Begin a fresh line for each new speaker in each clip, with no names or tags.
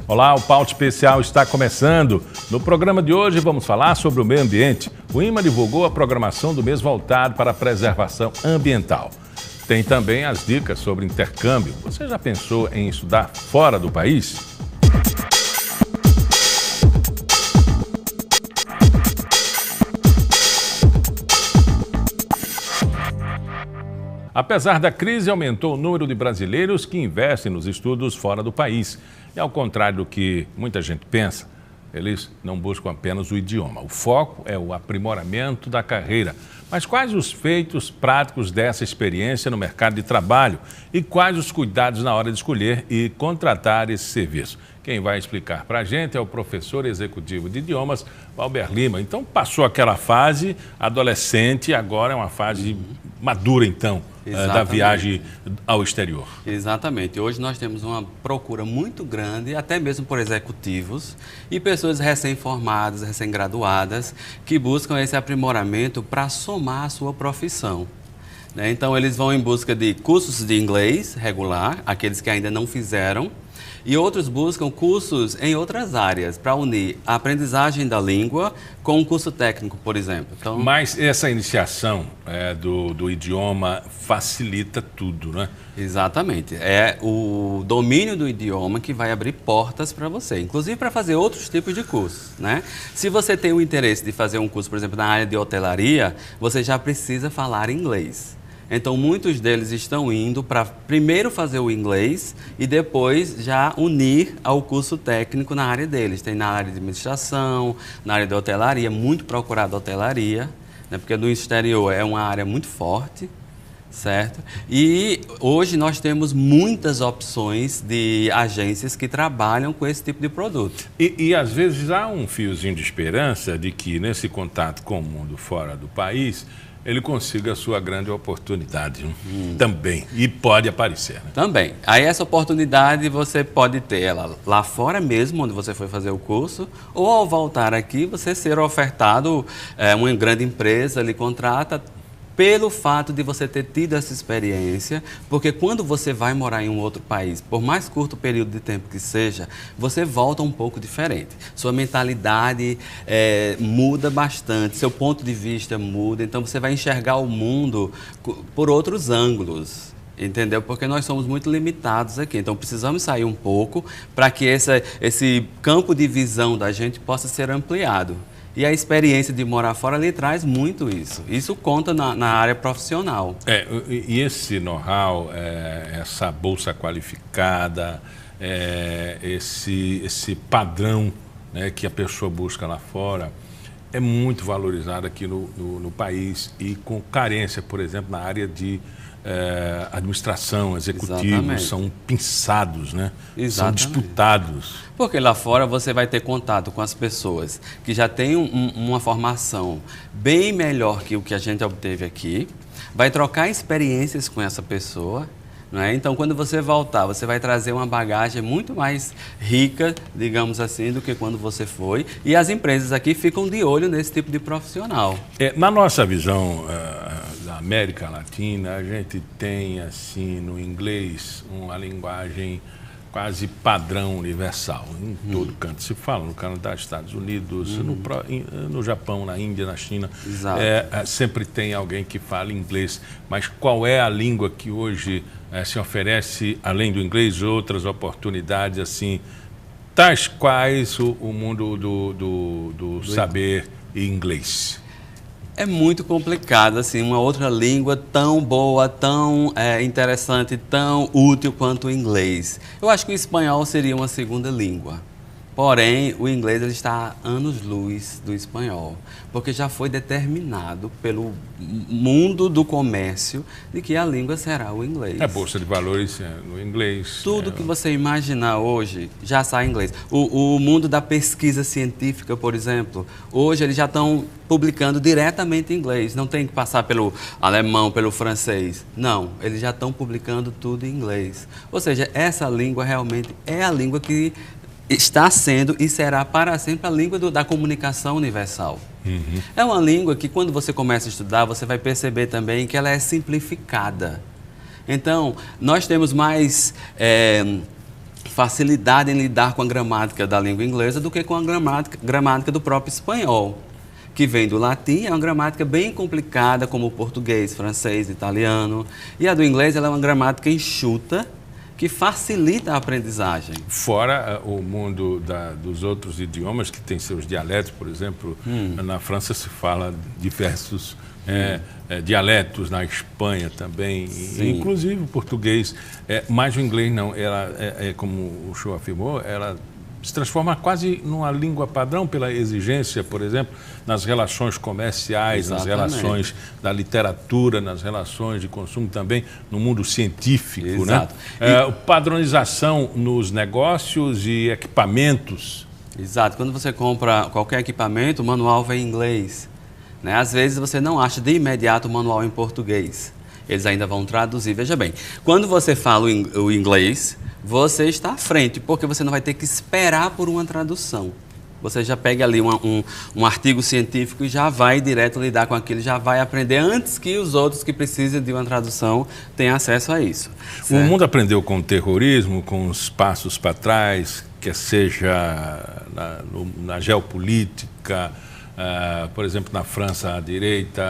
Olá, o Pauta Especial está começando. No programa de hoje vamos falar sobre o meio ambiente. O IMA divulgou a programação do mês voltado para a preservação ambiental. Tem também as dicas sobre intercâmbio. Você já pensou em estudar fora do país? Apesar da crise, aumentou o número de brasileiros que investem nos estudos fora do país. E ao contrário do que muita gente pensa, eles não buscam apenas o idioma. O foco é o aprimoramento da carreira. Mas quais os feitos práticos dessa experiência no mercado de trabalho? E quais os cuidados na hora de escolher e contratar esse serviço? Quem vai explicar para a gente é o professor executivo de idiomas, Valber Lima. Então, passou aquela fase adolescente, agora é uma fase madura, então, da viagem ao exterior.
Exatamente. Hoje nós temos uma procura muito grande, até mesmo por executivos e pessoas recém-formadas, recém-graduadas, que buscam esse aprimoramento para somar a sua profissão. Então, eles vão em busca de cursos de inglês regular, aqueles que ainda não fizeram, e outros buscam cursos em outras áreas, para unir a aprendizagem da língua com um curso técnico, por exemplo. Então,
mas essa iniciação do idioma facilita tudo, né?
Exatamente. É o domínio do idioma que vai abrir portas para você, inclusive para fazer outros tipos de cursos, né? Se você tem o interesse de fazer um curso, por exemplo, na área de hotelaria, você já precisa falar inglês. Então, muitos deles estão indo para primeiro fazer o inglês e depois já unir ao curso técnico na área deles. Tem na área de administração, na área de hotelaria, muito procurada hotelaria, né? Porque no exterior é uma área muito forte, certo? E hoje nós temos muitas opções de agências que trabalham com esse tipo de produto.
E às vezes há um fiozinho de esperança de que nesse contato com o mundo fora do país, ele consiga a sua grande oportunidade também, e pode aparecer. Né?
Também. Aí essa oportunidade você pode ter ela lá fora mesmo, onde você foi fazer o curso, ou ao voltar aqui, você ser ofertado, uma grande empresa lhe contrata pelo fato de você ter tido essa experiência, porque quando você vai morar em um outro país, por mais curto período de tempo que seja, você volta um pouco diferente. Sua mentalidade muda bastante, seu ponto de vista muda, então você vai enxergar o mundo por outros ângulos. Entendeu? Porque nós somos muito limitados aqui, então precisamos sair um pouco para que esse campo de visão da gente possa ser ampliado. E a experiência de morar fora lhe traz muito isso. Isso conta na área profissional.
E esse know-how, essa bolsa qualificada, esse padrão, né, que a pessoa busca lá fora, é muito valorizado aqui no país e com carência, por exemplo, na área de administração, executivos. Exatamente. São pinçados, né? Exatamente. São disputados.
Porque lá fora você vai ter contato com as pessoas que já têm uma formação bem melhor que o que a gente obteve aqui, vai trocar experiências com essa pessoa, não é? Então, quando você voltar, você vai trazer uma bagagem muito mais rica, digamos assim, do que quando você foi. E as empresas aqui ficam de olho nesse tipo de profissional.
Na nossa visão da América Latina, a gente tem, assim, no inglês, uma linguagem quase padrão universal. Em todo canto se fala, no Canadá, Estados Unidos, no Japão, na Índia, na China. Sempre tem alguém que fala inglês. Mas qual é a língua que hoje se oferece, além do inglês, outras oportunidades, assim, tais quais o mundo do saber inglês?
É muito complicado, assim, uma outra língua tão boa, tão interessante, tão útil quanto o inglês. Eu acho que o espanhol seria uma segunda língua. Porém, o inglês ele está a anos-luz do espanhol, porque já foi determinado pelo mundo do comércio de que a língua será o inglês.
A Bolsa de Valores no inglês.
Tudo que você imaginar hoje já sai em inglês. O mundo da pesquisa científica, por exemplo, hoje eles já estão publicando diretamente em inglês, não tem que passar pelo alemão, pelo francês. Não, eles já estão publicando tudo em inglês. Ou seja, essa língua realmente é a língua que está sendo e será para sempre a língua da comunicação universal. É uma língua que, quando você começa a estudar, você vai perceber também que ela é simplificada. Então, nós temos mais facilidade em lidar com a gramática da língua inglesa do que com a gramática do próprio espanhol, que vem do latim, é uma gramática bem complicada, como o português, francês, italiano. E a do inglês ela é uma gramática enxuta, que facilita a aprendizagem.
Fora o mundo dos outros idiomas, que tem seus dialetos, por exemplo, na França se fala diversos dialetos, na Espanha também, inclusive o português. Mas o inglês não, ela, como o senhor afirmou, ela se transforma quase numa língua padrão pela exigência, por exemplo, nas relações comerciais,
Exatamente.
nas relações da literatura, nas relações de consumo também, no mundo científico,
Exato.
né? Padronização nos negócios e equipamentos.
Exato. Quando você compra qualquer equipamento, o manual vem em inglês, né? Às vezes você não acha de imediato o manual em português. Eles ainda vão traduzir. Veja bem, quando você fala o inglês, você está à frente, porque você não vai ter que esperar por uma tradução. Você já pega ali um artigo científico e já vai direto lidar com aquilo, já vai aprender antes que os outros que precisam de uma tradução tenham acesso a isso.
O mundo aprendeu com o terrorismo, com os passos para trás, quer seja na geopolítica, por exemplo, na França, a direita,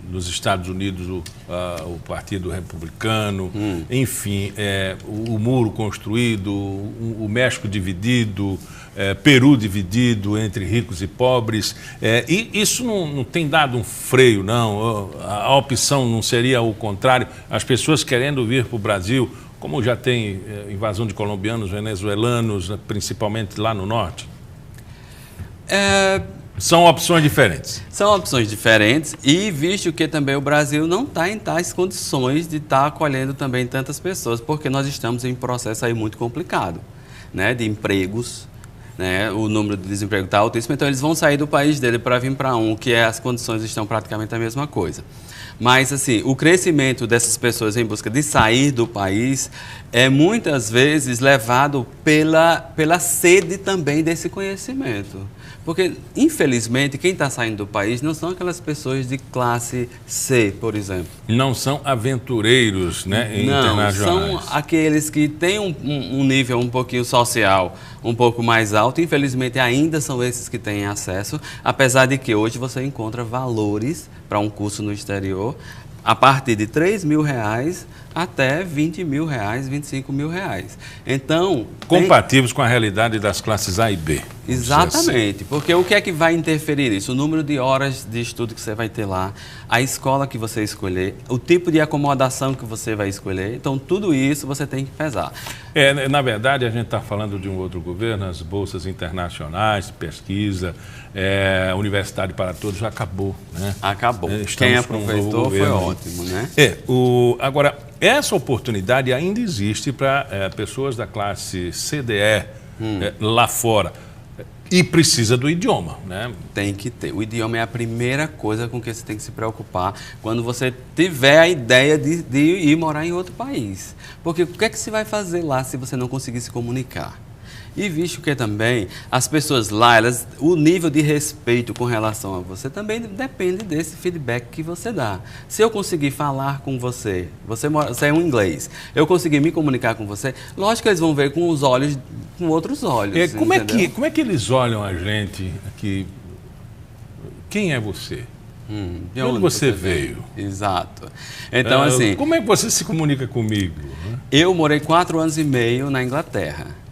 nos Estados Unidos, o Partido Republicano, enfim, o muro construído, o México dividido, Peru dividido entre ricos e pobres. E isso não tem dado um freio, não. A opção não seria o contrário, as pessoas querendo vir para o Brasil, como já tem invasão de colombianos, venezuelanos, principalmente lá no norte? São opções diferentes.
São opções diferentes e visto que também o Brasil não está em tais condições de estar acolhendo também tantas pessoas, porque nós estamos em um processo aí muito complicado, né, de empregos, né, o número de desemprego está altíssimo, então eles vão sair do país dele para vir para que as condições estão praticamente a mesma coisa. Mas, assim, o crescimento dessas pessoas em busca de sair do país é muitas vezes levado pela sede também desse conhecimento. Porque, infelizmente, quem está saindo do país não são aquelas pessoas de classe C, por exemplo.
Não são aventureiros, né, internacionais.
São aqueles que têm um nível um pouquinho social um pouco mais alto. Infelizmente, ainda são esses que têm acesso, apesar de que hoje você encontra valores para um curso no exterior a partir de R$3.000 até R$20.000, R$25.000. Então...
compatíveis com a realidade das classes A e B.
Exatamente, porque o que é que vai interferir isso? O número de horas de estudo que você vai ter lá, a escola que você escolher, o tipo de acomodação que você vai escolher. Então, tudo isso você tem que pesar.
Na verdade, a gente está falando de um outro governo, as bolsas internacionais, pesquisa, universidade para todos, já acabou, né?
Acabou. Quem aproveitou foi ótimo, né?
Agora, essa oportunidade ainda existe para pessoas da classe CDE lá fora. E precisa do idioma, né?
Tem que ter. O idioma é a primeira coisa com que você tem que se preocupar quando você tiver a ideia de ir morar em outro país. Porque o que é que você vai fazer lá se você não conseguir se comunicar? E visto que também as pessoas lá, o nível de respeito com relação a você também depende desse feedback que você dá. Se eu conseguir falar com você é um inglês, eu conseguir me comunicar com você, lógico que eles vão ver com os olhos, com outros olhos.
Como é que eles olham a gente aqui? Quem é você?
De
onde você veio?
Exato. Então, assim...
como é que você se comunica comigo?
Eu morei 4 anos e meio na Inglaterra.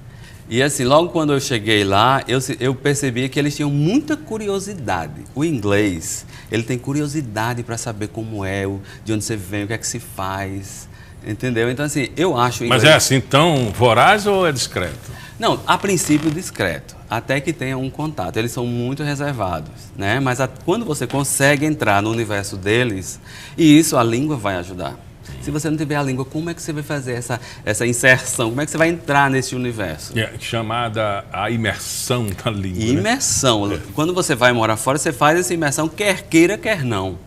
E assim, logo quando eu cheguei lá, eu percebi que eles tinham muita curiosidade. O inglês, ele tem curiosidade para saber como é, de onde você vem, o que é que se faz, entendeu? Então assim, eu acho...
Mas é assim tão voraz ou é discreto?
Não, a princípio discreto, até que tenha um contato. Eles são muito reservados, né? Mas quando você consegue entrar no universo deles, e isso a língua vai ajudar. Se você não tiver a língua, como é que você vai fazer essa inserção? Como é que você vai entrar nesse universo?
Chamada a imersão da língua.
Imersão. Né? Quando você vai morar fora, você faz essa imersão, quer queira, quer não.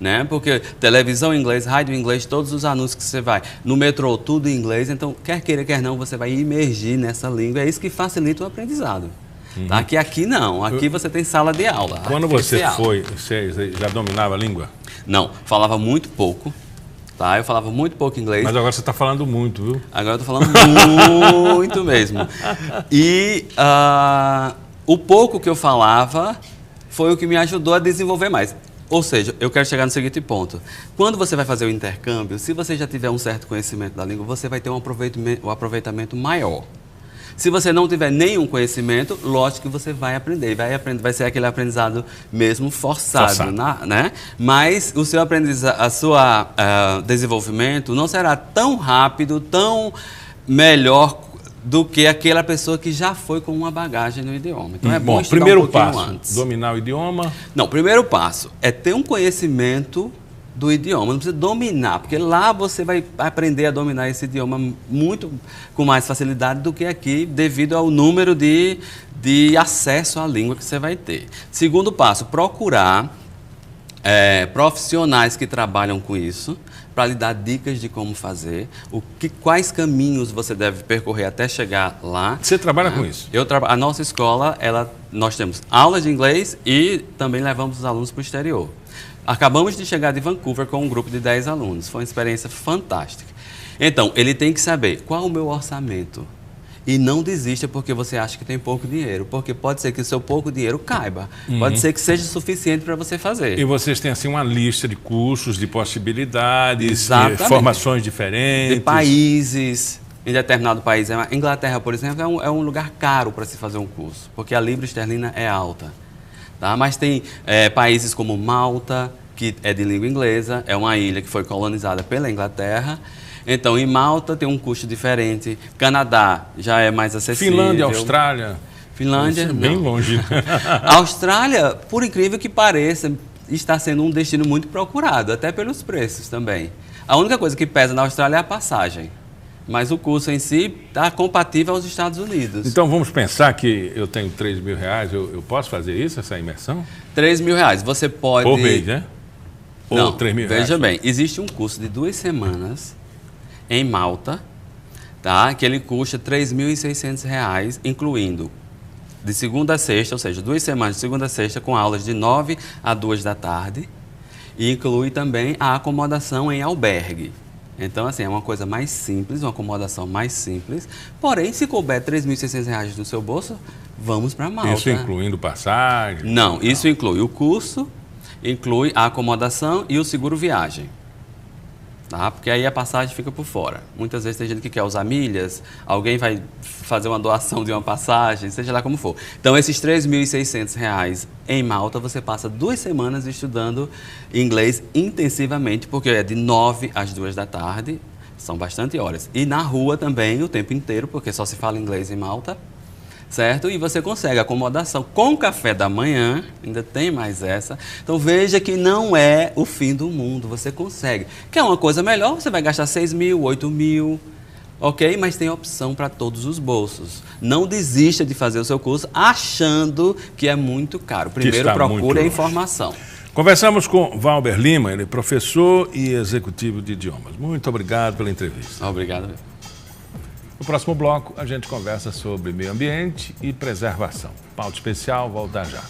Né? Porque televisão em inglês, rádio em inglês, todos os anúncios que você vai, no metrô, tudo em inglês. Então, quer queira, quer não, você vai imergir nessa língua. É isso que facilita o aprendizado. Tá? Aqui não. Aqui você tem sala de aula.
Quando você foi, você já dominava a língua?
Não, falava muito pouco. tá? Eu falava muito pouco inglês.
Mas agora você está falando muito, viu?
Agora eu tô falando muito mesmo. E o pouco que eu falava foi o que me ajudou a desenvolver mais. Ou seja, eu quero chegar no seguinte ponto. Quando você vai fazer o intercâmbio, se você já tiver um certo conhecimento da língua, você vai ter um aproveitamento maior. Se você não tiver nenhum conhecimento, lógico que você vai aprender. Vai ser aquele aprendizado mesmo forçado. Né? Mas o seu desenvolvimento não será tão rápido, tão melhor do que aquela pessoa que já foi com uma bagagem no idioma. Então é bom estudar
primeiro
um pouquinho
passo,
antes.
dominar o idioma?
Não, o primeiro passo é ter um conhecimento do idioma, não precisa dominar, porque lá você vai aprender a dominar esse idioma muito com mais facilidade do que aqui, devido ao número de acesso à língua que você vai ter. Segundo passo, procurar profissionais que trabalham com isso, para lhe dar dicas de como fazer, quais caminhos você deve percorrer até chegar lá.
Você trabalha com isso?
A nossa escola, nós temos aulas de inglês e também levamos os alunos para o exterior. Acabamos de chegar de Vancouver com um grupo de 10 alunos. Foi uma experiência fantástica. Então, ele tem que saber qual o meu orçamento. E não desista porque você acha que tem pouco dinheiro. Porque pode ser que o seu pouco dinheiro caiba. Pode ser que seja suficiente para você fazer.
E vocês têm assim uma lista de cursos, de possibilidades,
Exatamente.
De formações diferentes.
De países. Em determinado país. A Inglaterra, por exemplo, é um lugar caro para se fazer um curso. Porque a libra esterlina é alta. Tá? Mas tem países como Malta, que é de língua inglesa, é uma ilha que foi colonizada pela Inglaterra. Então, em Malta tem um custo diferente. Canadá já é mais acessível.
Finlândia, Austrália.
Finlândia,
é bem longe.
A Austrália, por incrível que pareça, está sendo um destino muito procurado, até pelos preços também. A única coisa que pesa na Austrália é a passagem. Mas o curso em si está compatível aos Estados Unidos.
Então vamos pensar que eu tenho 3 mil reais, eu posso fazer isso, essa imersão?
3 mil reais, você pode...
Por mês, né? Ou
Não,
3 mil reais?
Veja bem, existe um curso de 2 semanas em Malta, tá? Que ele custa R$ 3.600, incluindo de segunda a sexta, ou seja, 2 semanas de segunda a sexta, com aulas de 9 a 2 da tarde, e inclui também a acomodação em albergue. Então, assim, é uma coisa mais simples, uma acomodação mais simples. Porém, se couber R$ 3.600 no seu bolso, vamos para Malta.
Isso incluindo passagem?
Não, isso inclui o curso, inclui a acomodação e o seguro viagem. Tá? Porque aí a passagem fica por fora. Muitas vezes tem gente que quer usar milhas, alguém vai fazer uma doação de uma passagem, seja lá como for. Então, esses R$ 3.600 em Malta, você passa 2 semanas estudando inglês intensivamente, porque é de 9 às 2 da tarde, são bastante horas. E na rua também, o tempo inteiro, porque só se fala inglês em Malta. Certo? E você consegue acomodação com café da manhã, ainda tem mais essa. Então veja que não é o fim do mundo, você consegue. Quer uma coisa melhor, você vai gastar 6 mil, 8 mil, ok? Mas tem opção para todos os bolsos. Não desista de fazer o seu curso achando que é muito caro. Primeiro procure a informação.
Conversamos com Valber Lima, ele é professor e executivo de idiomas. Muito obrigado pela entrevista.
Obrigado.
No próximo bloco, a gente conversa sobre meio ambiente e preservação. Pauta especial, volta já.